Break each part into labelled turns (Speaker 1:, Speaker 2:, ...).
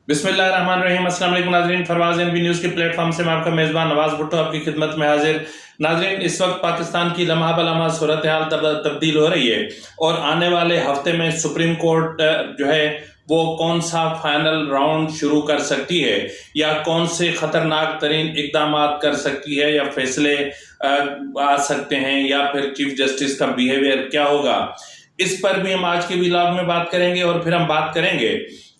Speaker 1: बिस्मिल्लाहिर्रहमानिर्रहीम। अस्सलाम वालेकुम नाज़रीन, फरवाज़ एनबी न्यूज़ के प्लेटफॉर्म से मैं आपका मेज़बान नवाज़ भुट्टो आपकी खिदमत में हाजिर। नाज़रीन, इस वक्त पाकिस्तान की लम्हा बलम्हा सूरत हाल तब्दील हो रही है और आने वाले हफ्ते में सुप्रीम कोर्ट जो है वो कौन सा फाइनल राउंड शुरू कर सकती है या कौन से खतरनाक तरीन इकदाम कर सकती है या फैसले आ सकते हैं या फिर चीफ जस्टिस का बिहेवियर क्या होगा, इस पर भी हम आज के व्लॉग में बात करेंगे। और फिर हम बात करेंगे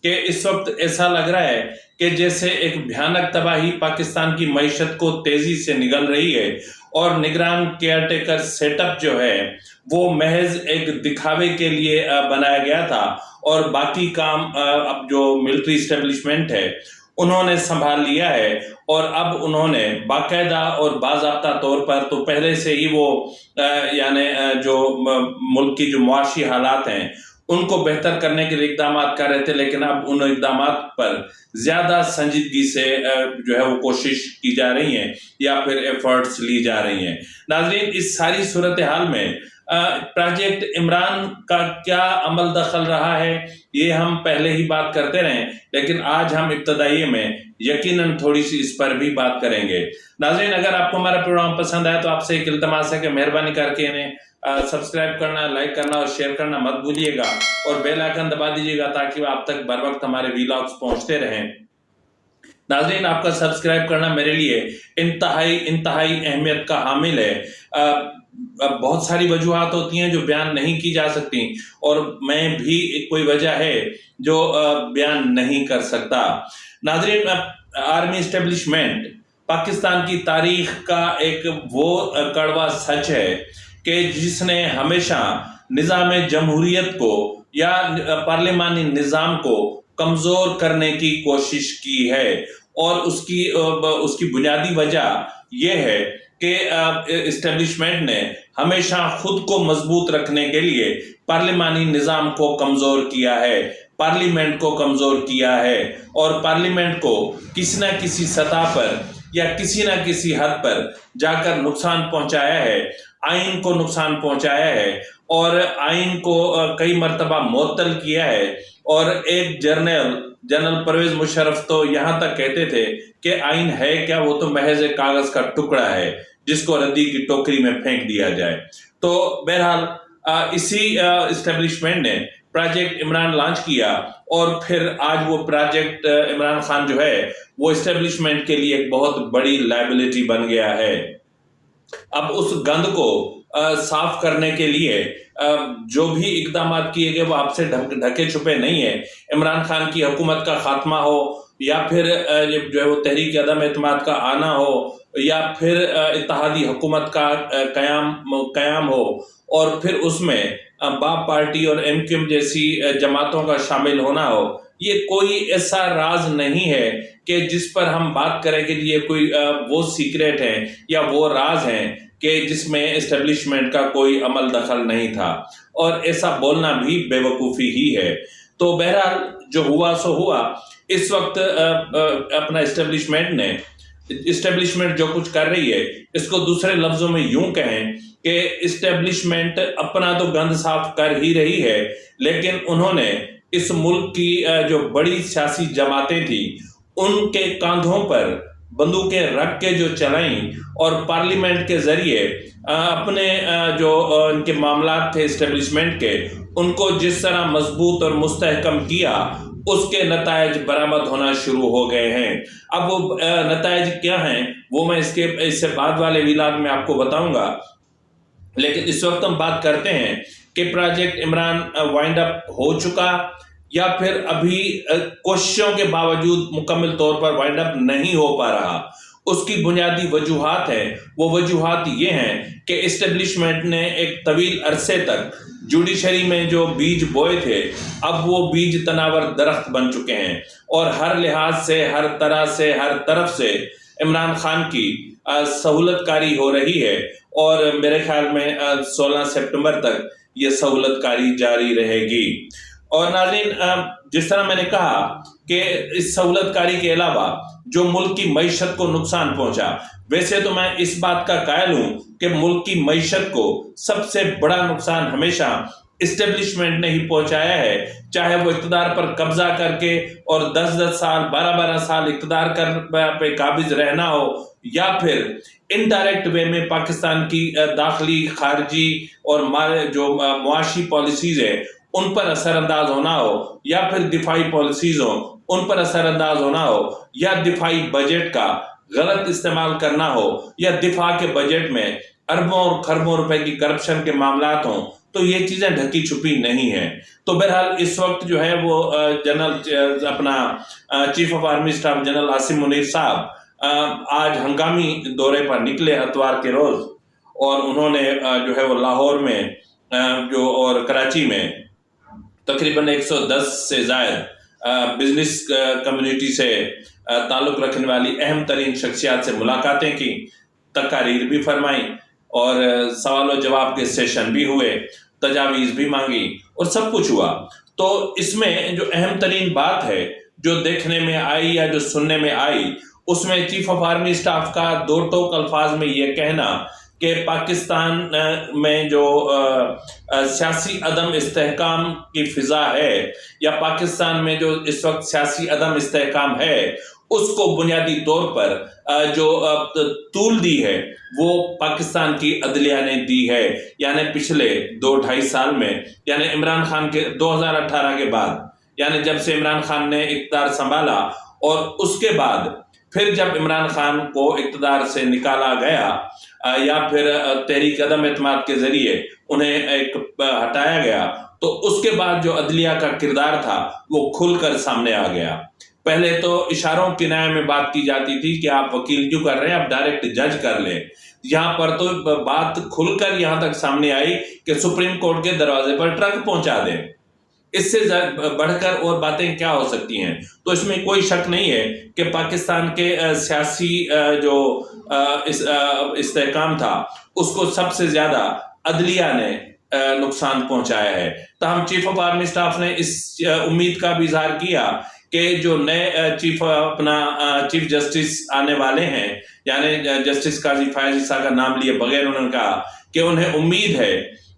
Speaker 1: कि इस वक्त ऐसा लग रहा है कि जैसे एक भयानक तबाही पाकिस्तान की मईशत को तेजी से निगल रही है और निगरान केयरटेकर सेटअप जो है वो महज एक दिखावे के लिए बनाया गया था और बाकी काम अब जो मिलिट्री इस्टेब्लिशमेंट है उन्होंने संभाल लिया है। और अब उन्होंने बाकायदा और बाज़ाब्ता तौर पर तो पहले से ही वो यानी जो मुल्क की जो मुआशी हालात हैं उनको बेहतर करने के लिए इकदाम कर रहे थे, लेकिन अब उन इकदाम पर ज्यादा संजीदगी से जो है वो कोशिश की जा रही है या फिर एफर्ट्स ली जा रही हैं। नाज़रीन, इस सारी सूरत हाल में प्रोजेक्ट इमरान का क्या अमल दखल रहा है ये हम पहले ही बात करते रहे, लेकिन आज हम इब्तदाई में यकीनन थोड़ी सी इस पर भी बात करेंगे। नाज़रीन, अगर आपको हमारा प्रोग्राम पसंद आए तो आपसे एक इल्तमास है कि मेहरबानी करके इन्हें सब्सक्राइब करना, लाइक करना और शेयर करना मत भूलिएगा और बेल आइकन दबा दीजिएगा ताकि आप तक बर वक्त हमारे व्लॉग्स पहुंचते रहें। नाज़रीन, आपका सब्सक्राइब करना मेरे लिए इंतहाई अहमियत का हामिल है। बहुत सारी वजूहात होती हैं जो बयान नहीं की जा सकती और मैं भी कोई वजह है जो बयान नहीं कर सकता। नाज़रीन, आर्मी एस्टेब्लिशमेंट पाकिस्तान की तारीख का एक वो कड़वा सच है कि जिसने हमेशा निज़ाम जमहूरियत को या पार्लिमानी निज़ाम को कमज़ोर करने की कोशिश की है और उसकी बुनियादी वजह यह है कि इस्टेब्लिशमेंट ने हमेशा खुद को मजबूत रखने के लिए पार्लिमानी निज़ाम को कमज़ोर किया है, पार्लियामेंट को कमज़ोर किया है और पार्लियामेंट को किसी न किसी सतह पर या किसी न किसी हद पर जाकर नुकसान पहुंचाया है, आइन को नुकसान पहुंचाया है और आइन को कई मर्तबा मुअत्तल किया है। और एक जनरल परवेज मुशर्रफ तो यहाँ तक कहते थे कि आइन है क्या, वो तो महज एक कागज का टुकड़ा है जिसको रद्दी की टोकरी में फेंक दिया जाए। तो बहरहाल इसी इस्टेब्लिशमेंट ने प्रोजेक्ट इमरान लॉन्च किया और फिर आज वो प्रोजेक्ट इमरान खान जो है वो इस्टेब्लिशमेंट के लिए एक बहुत बड़ी लायबिलिटी बन गया है। अब उस गंद को साफ करने के लिए जो भी इकदाम किए गए वो आपसे ढके छुपे नहीं है। इमरान खान की हुकूमत का खात्मा हो या फिर जो है वो तहरीक अदम एतमाद का आना हो या फिर इत्तेहादी हुकूमत का कयाम हो और फिर उसमें बाप पार्टी और एमक्यूएम जैसी जमातों का शामिल होना हो, ये कोई ऐसा राज नहीं है कि जिस पर हम बात करें कि ये कोई वो सीक्रेट है या वो राज है कि जिसमें एस्टेब्लिशमेंट का कोई अमल दखल नहीं था, और ऐसा बोलना भी बेवकूफ़ी ही है। तो बहरहाल जो हुआ सो हुआ। इस वक्त अपना इस्टेब्लिशमेंट जो कुछ कर रही है इसको दूसरे लफ्जों में यूं कहें कि इस्टेब्लिशमेंट अपना तो गंद साफ कर ही रही है, लेकिन उन्होंने इस मुल्क की जो बड़ी सियासी जमातें थी उनके कांधों पर बंदूकें रख के जो चलाई और पार्लियामेंट के जरिए अपने जो इनके मामलात थे इस्टेब्लिशमेंट के उनको जिस तरह मजबूत और मुस्तहकम किया उसके नतायज बरामद होना शुरू हो गए हैं। अब वो नतायज क्या हैं वो मैं इससे बाद वाले व्लॉग में आपको बताऊंगा, लेकिन इस वक्त हम बात करते हैं कि प्रोजेक्ट इमरान वाइंड अप हो चुका या फिर अभी कोशिशों के बावजूद मुकम्मल तौर पर वाइंड अप नहीं हो पा रहा। उसकी बुनियादी वजूहात है, वो वजूहात ये हैं कि इस्टेब्लिशमेंट ने एक तवील अरसे तक जुडिशरी में जो बीज बोए थे अब वो बीज तनावर दरख्त बन चुके हैं और हर लिहाज से हर तरह से हर तरफ से इमरान खान की सहूलतकारी हो रही है और मेरे ख्याल में 16 सितंबर तक ये सहूलतकारी जारी रहेगी। और नाज़रीन, जिस तरह मैंने कहा कि इस सहूलतकारी के अलावा जो मुल्क की मईशत को नुकसान पहुंचा, वैसे तो मैं इस बात का कायल हूं कि मुल्क की मईशत को सबसे बड़ा नुकसान हमेशा اسٹیبلشمنٹ نے ہی پہنچایا ہے، چاہے وہ اقتدار پر قبضہ کر کے اور 10-10 سال 12-12 سال اقتدار پہ قابض رہنا ہو، یا پھر انڈائریکٹ وے میں پاکستان کی داخلی خارجی اور جو معاشی پالیسیز ہے ان پر اثر انداز ہونا ہو، یا پھر دفاعی پالیسیز ہوں ان پر اثر انداز ہونا ہو، یا دفاعی بجٹ کا غلط استعمال کرنا ہو، یا دفاع کے بجٹ میں اربوں اور خربوں روپے کی کرپشن کے معاملات ہوں، تو یہ چیزیں ڈھکی چھپی نہیں ہیں۔ تو بہرحال اس وقت جو ہے وہ جنرل اپنا chief of army staff general Asim Munir صاحب آج ہنگامی دورے پر نکلے اتوار کے روز، اور انہوں نے جو ہے وہ لاہور میں اور کراچی میں تقریباً 110 سے زائد بزنس کمیونٹی سے تعلق رکھنے والی اہم ترین شخصیات سے ملاقاتیں کی، تقاریر بھی فرمائیں، اور سوال و جواب کے سیشن بھی ہوئے، تجاویز بھی مانگی، اور سب کچھ ہوا۔ تو اس میں جو اہم ترین بات ہے جو دیکھنے میں آئی یا جو سننے میں آئی، اس میں چیف آف آرمی اسٹاف کا دو ٹوک الفاظ میں یہ کہنا کہ پاکستان میں جو سیاسی عدم استحکام کی فضا ہے، یا پاکستان میں جو اس وقت سیاسی عدم استحکام ہے، اس کو بنیادی طور پر جو طول دی ہے وہ پاکستان کی عدلیہ نے دی ہے، یعنی پچھلے 2-2.5 سال میں، یعنی عمران خان کے 2018 کے بعد، یعنی جب سے عمران خان نے اقتدار سنبھالا، اور اس کے بعد پھر جب عمران خان کو اقتدار سے نکالا گیا یا پھر تحریک عدم اعتماد کے ذریعے انہیں ہٹایا گیا، تو اس کے بعد جو عدلیہ کا کردار تھا وہ کھل کر سامنے آ گیا۔ پہلے تو اشاروں کنایے میں بات کی جاتی تھی کہ آپ وکیل کیوں کر رہے ہیں، آپ ڈائریکٹ جج کر لیں۔ یہاں پر تو بات کھل کر یہاں تک سامنے آئی کہ سپریم کورٹ کے دروازے پر ٹرک پہنچا دیں۔ اس سے بڑھ کر اور باتیں کیا ہو سکتی ہیں؟ تو اس میں کوئی شک نہیں ہے کہ پاکستان کے سیاسی جو استحکام تھا اس کو سب سے زیادہ عدلیہ نے نقصان پہنچایا ہے۔ تاہم چیف آف آرمی اسٹاف نے اس امید کا بھی اظہار کیا کہ جو نئے چیف جسٹس آنے والے ہیں، یعنی جسٹس قاضی فائز عیسیٰ کا نام لیے بغیر انہوں نے کہا کہ انہیں امید ہے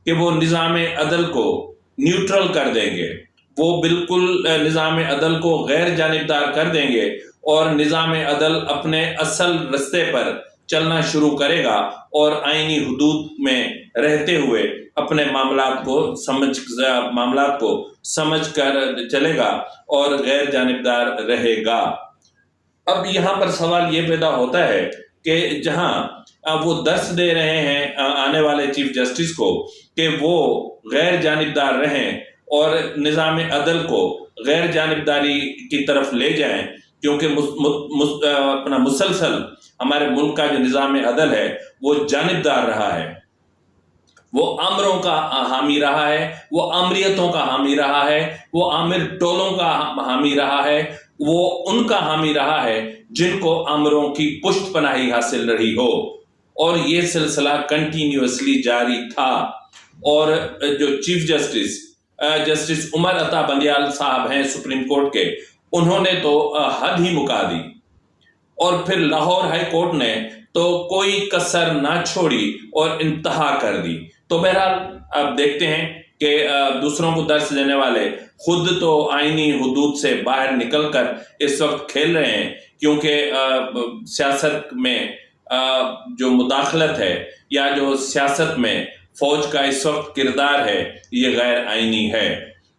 Speaker 1: کہ وہ نظام عدل کو نیوٹرل کر دیں گے، وہ بالکل نظام عدل کو غیر جانبدار کر دیں گے، اور نظام عدل اپنے اصل رستے پر چلنا شروع کرے گا، اور آئینی حدود میں رہتے ہوئے اپنے معاملات کو سمجھ کر چلے گا اور غیر جانبدار رہے گا۔ اب یہاں پر سوال یہ پیدا ہوتا ہے کہ جہاں وہ درس دے رہے ہیں آنے والے چیف جسٹس کو کہ وہ غیر جانبدار رہیں اور نظام عدل کو غیر جانبداری کی طرف لے جائیں، کیونکہ مسلسل ہمارے ملک کا جو نظام عدل ہے وہ جانبدار رہا ہے، وہ آمروں کا حامی رہا ہے، وہ آمریتوں کا حامی رہا ہے، وہ آمر ٹولوں کا حامی رہا ہے، وہ ان کا حامی رہا ہے جن کو آمروں کی پشت پناہی حاصل رہی ہو، اور یہ سلسلہ کنٹینیوسلی جاری تھا۔ اور جو چیف جسٹس عمر عطا بندیال صاحب ہیں سپریم کورٹ کے، انہوں نے تو حد ہی مکا دی، اور پھر لاہور ہائی کورٹ نے تو کوئی کسر نہ چھوڑی اور انتہا کر دی۔ تو بہرحال اب دیکھتے ہیں کہ دوسروں کو درس دینے والے خود تو آئینی حدود سے باہر نکل کر اس وقت کھیل رہے ہیں، کیونکہ سیاست میں جو مداخلت ہے یا جو سیاست میں فوج کا اس وقت کردار ہے یہ غیر آئینی ہے۔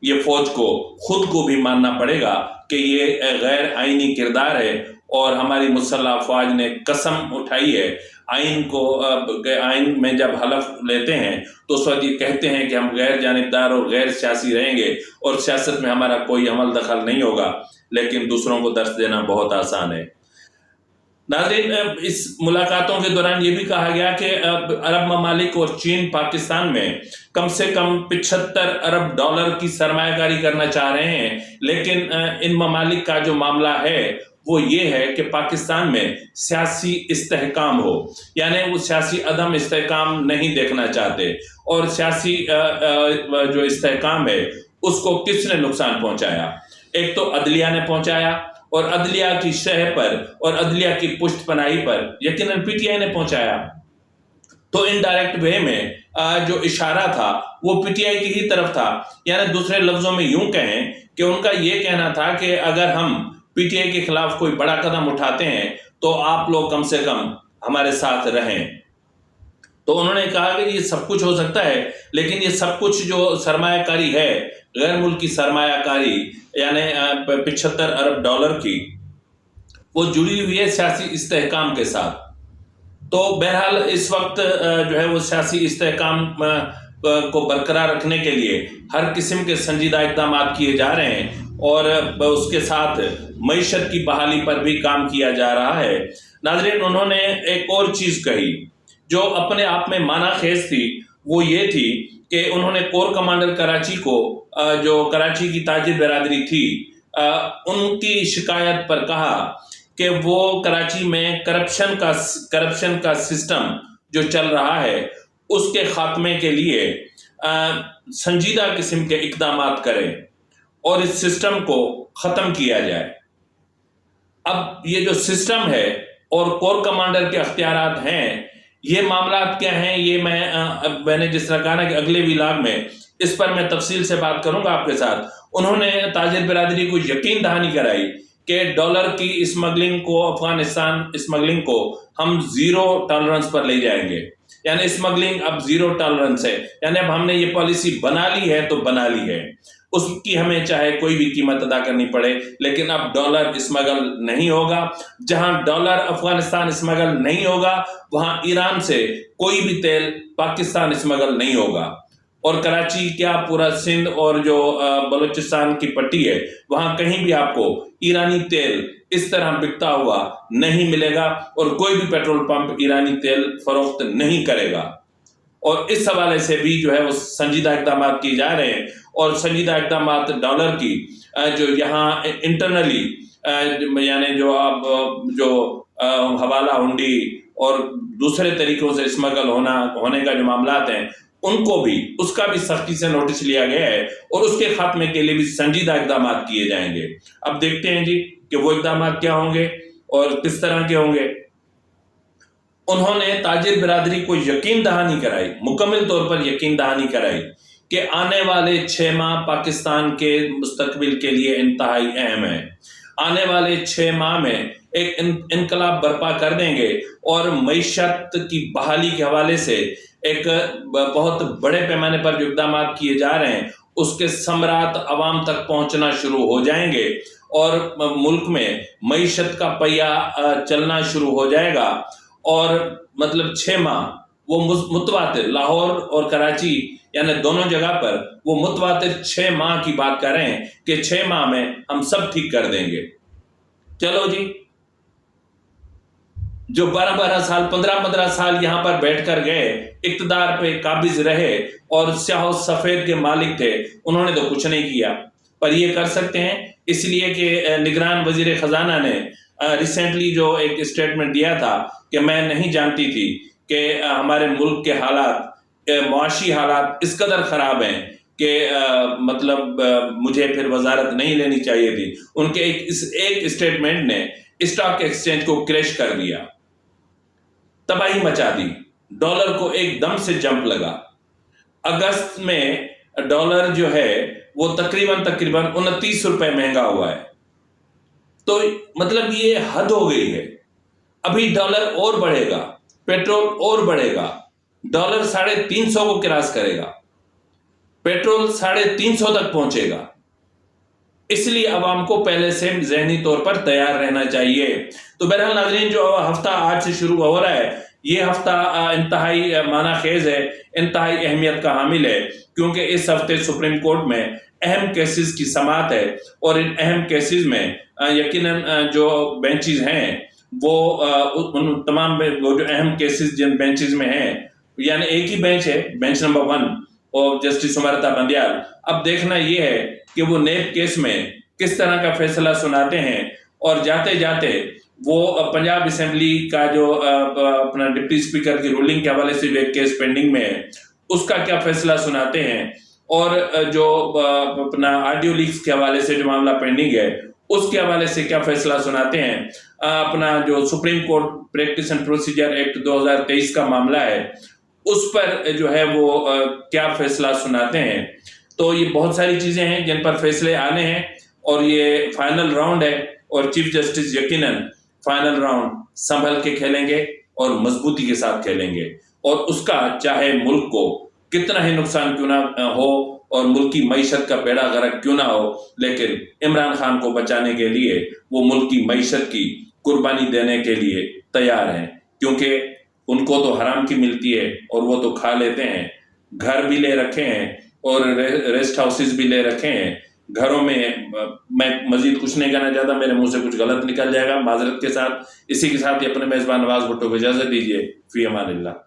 Speaker 1: یہ فوج کو خود کو بھی ماننا پڑے گا کہ یہ غیر آئینی کردار ہے، اور ہماری مسلح افواج نے قسم اٹھائی ہے آئین میں جب حلف لیتے ہیں تو اس وقت یہ کہتے ہیں کہ ہم غیر جانبدار اور غیر سیاسی رہیں گے، اور سیاست میں ہمارا کوئی عمل دخل نہیں ہوگا، لیکن دوسروں کو درس دینا بہت آسان ہے۔ ناظرین، اس ملاقاتوں کے دوران یہ بھی کہا گیا کہ عرب ممالک اور چین پاکستان میں کم سے کم 75 ارب ڈالر کی سرمایہ کاری کرنا چاہ رہے ہیں، لیکن ان ممالک کا جو معاملہ ہے وہ یہ ہے کہ پاکستان میں سیاسی استحکام ہو، یعنی وہ سیاسی عدم استحکام نہیں دیکھنا چاہتے، اور سیاسی جو استحکام ہے اس کو کس نے نقصان پہنچایا؟ ایک تو عدلیہ نے پہنچایا، اور عدلیہ کی شہ پر اور عدلیہ کی پشت پناہی پر یقیناً پی ٹی آئی نے پہنچایا۔ تو انڈائریکٹ وے میں जो इशारा था वो पीटीआई की ही तरफ था। यानी दूसरे लफ्जों में यूं कहें कि उनका ये कहना था कि अगर हम पीटीआई के खिलाफ कोई बड़ा कदम उठाते हैं तो आप लोग कम से कम हमारे साथ रहें। तो उन्होंने कहा कि ये सब कुछ हो सकता है, लेकिन ये सब कुछ जो सरमायाकारी है, गैर मुल्की सरमायाकारी, यानी 75 अरब डॉलर की, वो जुड़ी हुई है सियासी इस्तेहकाम के साथ। तो बहरहाल इस वक्त जो है वो सियासी इस्तेहकाम को बरकरार रखने के लिए हर किस्म के संजीदा इक़दाम किए जा रहे हैं और उसके साथ मईशत की बहाली पर भी काम किया जा रहा है। नाज़रीन, उन्होंने एक और चीज़ कही जो अपने आप में माना खेज थी, वो ये थी कि उन्होंने कोर कमांडर कराची को, जो कराची की ताजिर बिरादरी थी, उनकी शिकायत पर कहा कि वो कराची में करप्शन का सिस्टम जो चल रहा है उसके खात्मे के लिए संजीदा किस्म के इक़दाम करें और इस सिस्टम को ख़त्म किया जाए। अब ये जो सिस्टम है और कोर कमांडर के अख्तियारात हैं, ये मामलात क्या हैं, ये मैंने जिस तरह कहा ना कि अगले व्लॉग में इस पर मैं तफसील से बात करूंगा आपके साथ। उन्होंने ताजिर बिरादरी को यकीन दहानी कराई कि डॉलर की स्मगलिंग को, अफगानिस्तान स्मगलिंग को हम ज़ीरो टॉलरेंस पर ले जाएंगे। यानी स्मगलिंग अब ज़ीरो टॉलरेंस है, यानी अब हमने ये पॉलिसी बना ली है तो बना ली है, उसकी हमें चाहे कोई भी कीमत अदा करनी पड़े, लेकिन अब डॉलर स्मगल नहीं होगा। जहां डॉलर अफगानिस्तान स्मगल नहीं होगा, वहां ईरान से कोई भी तेल पाकिस्तान स्मगल नहीं होगा। और कराची क्या, पूरा सिंध और जो बलूचिस्तान की पट्टी है, वहां कहीं भी आपको ईरानी तेल इस तरह बिकता हुआ नहीं मिलेगा और कोई भी पेट्रोल पंप ईरानी तेल फरोख्त नहीं करेगा। और इस हवाले से भी जो है वो संजीदा इक़दाम किए जा रहे हैं और संजीदा इक़दाम डॉलर की जो यहाँ इंटरनली यानी जो अब जो हवाला हुंडी और दूसरे तरीकों से स्मगल होने का जो मामलात हैं, उनको भी, उसका भी सख्ती से नोटिस लिया गया है और उसके खात्मे के लिए भी संजीदा इक़दाम किए जाएंगे। अब देखते हैं जी कि वो इक़दाम क्या होंगे और किस तरह के होंगे। उन्होंने ताजिर बिरादरी को यकीन दहानी कराई, मुकम्मल तौर पर यकीन दहानी कराई कि आने वाले 6 माह पाकिस्तान के मुस्तकबिल के लिए इंतहाई अहम है। आने वाले 6 माह में एक इनकलाब बर्पा कर देंगे और मईशत की बहाली के हवाले से एक बहुत बड़े पैमाने पर जो इक़दाम किए जा रहे हैं उसके समरात अवाम तक पहुंचना शुरू हो जाएंगे और मुल्क में मईशत का पहिया चलना शुरू हो जाएगा। और मतलब 6 माह वो मुतवातिर, लाहौर और कराची यानी दोनों जगह पर वो मुतवातिर 6 माह की बात कर रहे हैं कि 6 माह में हम सब ठीक कर देंगे। चलो जी, जो 12-12 साल, 15-15 साल यहां पर बैठकर गए, इक्तदार पे काबिज रहे और स्याह सफेद के मालिक थे, उन्होंने तो कुछ नहीं किया। पर ये कर सकते हैं इसलिए कि निगरान वजीर खजाना ने रिसेंटली जो एक स्टेटमेंट दिया था कि मैं नहीं जानती थी कि हमारे मुल्क के हालात, मुआशी हालात इस कदर खराब हैं कि मतलब मुझे फिर वजारत नहीं लेनी चाहिए थी। उनके एक स्टेटमेंट ने स्टॉक एक्सचेंज को क्रैश कर दिया, तबाही मचा दी, डॉलर को एकदम से जंप लगा। अगस्त में डॉलर जो है वो तकरीबन 29 रुपए महंगा हुआ है। तो मतलब ये हद हो गई है। अभी डॉलर और बढ़ेगा, पेट्रोल और बढ़ेगा, डॉलर 350 को क्रॉस करेगा, पेट्रोल 350 तक पहुंचेगा। इसलिए अवाम को पहले से ज़हनी तौर पर तैयार रहना चाहिए। तो बहरहाल नाज़रीन, जो हफ्ता आज से शुरू हो रहा है, ये हफ्ता इंतहाई माना खेज है, इंतहाई अहमियत का हामिल है, क्योंकि इस हफ्ते सुप्रीम कोर्ट में अहम केसेस की समाअत है और इन अहम केसेस में यकीनन जो बेंचेस हैं वो उन तमाम वो जो अहम केसेस जिन बेंचेस में हैं, यानी एक ही बेंच है, बेंच नंबर 1 और जस्टिस सुमरता बंदियाल। अब देखना ये है कि वो नेब केस में किस तरह का फैसला सुनाते हैं और जाते जाते वो पंजाब असेंबली का जो अपना डिप्टी स्पीकर की रूलिंग के हवाले से जो एक केस पेंडिंग में है उसका क्या फैसला सुनाते हैं और जो अपना ऑडियो लीक्स के हवाले से जो मामला पेंडिंग है उसके हवाले से क्या फैसला सुनाते हैं। अपना जो supreme court practice and procedure act 2023 का मामला है اس پر جو ہے وہ کیا فیصلہ سناتے ہیں. تو یہ بہت ساری چیزیں ہیں جن پر فیصلے آنے ہیں اور یہ فائنل راؤنڈ ہے اور چیف جسٹس یقیناً فائنل راؤنڈ سنبھل کے کھیلیں گے اور مضبوطی کے ساتھ کھیلیں گے، اور اس کا چاہے ملک کو کتنا ہی نقصان کیوں نہ ہو اور ملک کی معیشت کا بیڑا غرق کیوں نہ ہو، لیکن عمران خان کو بچانے کے لیے وہ ملک کی معیشت کی قربانی دینے کے لیے تیار ہیں، کیونکہ ان کو تو حرام کی ملتی ہے اور وہ تو کھا لیتے ہیں. گھر بھی لے رکھے ہیں اور ریسٹ ہاؤسز بھی لے رکھے ہیں. گھروں میں مزید کچھ نہیں کہنا چاہتا، میرے منہ سے کچھ غلط نکل جائے گا معذرت کے ساتھ. اسی کے ساتھ ہی اپنے میزبان نواز بھٹو کو اجازت دیجیے. فی امان اللہ.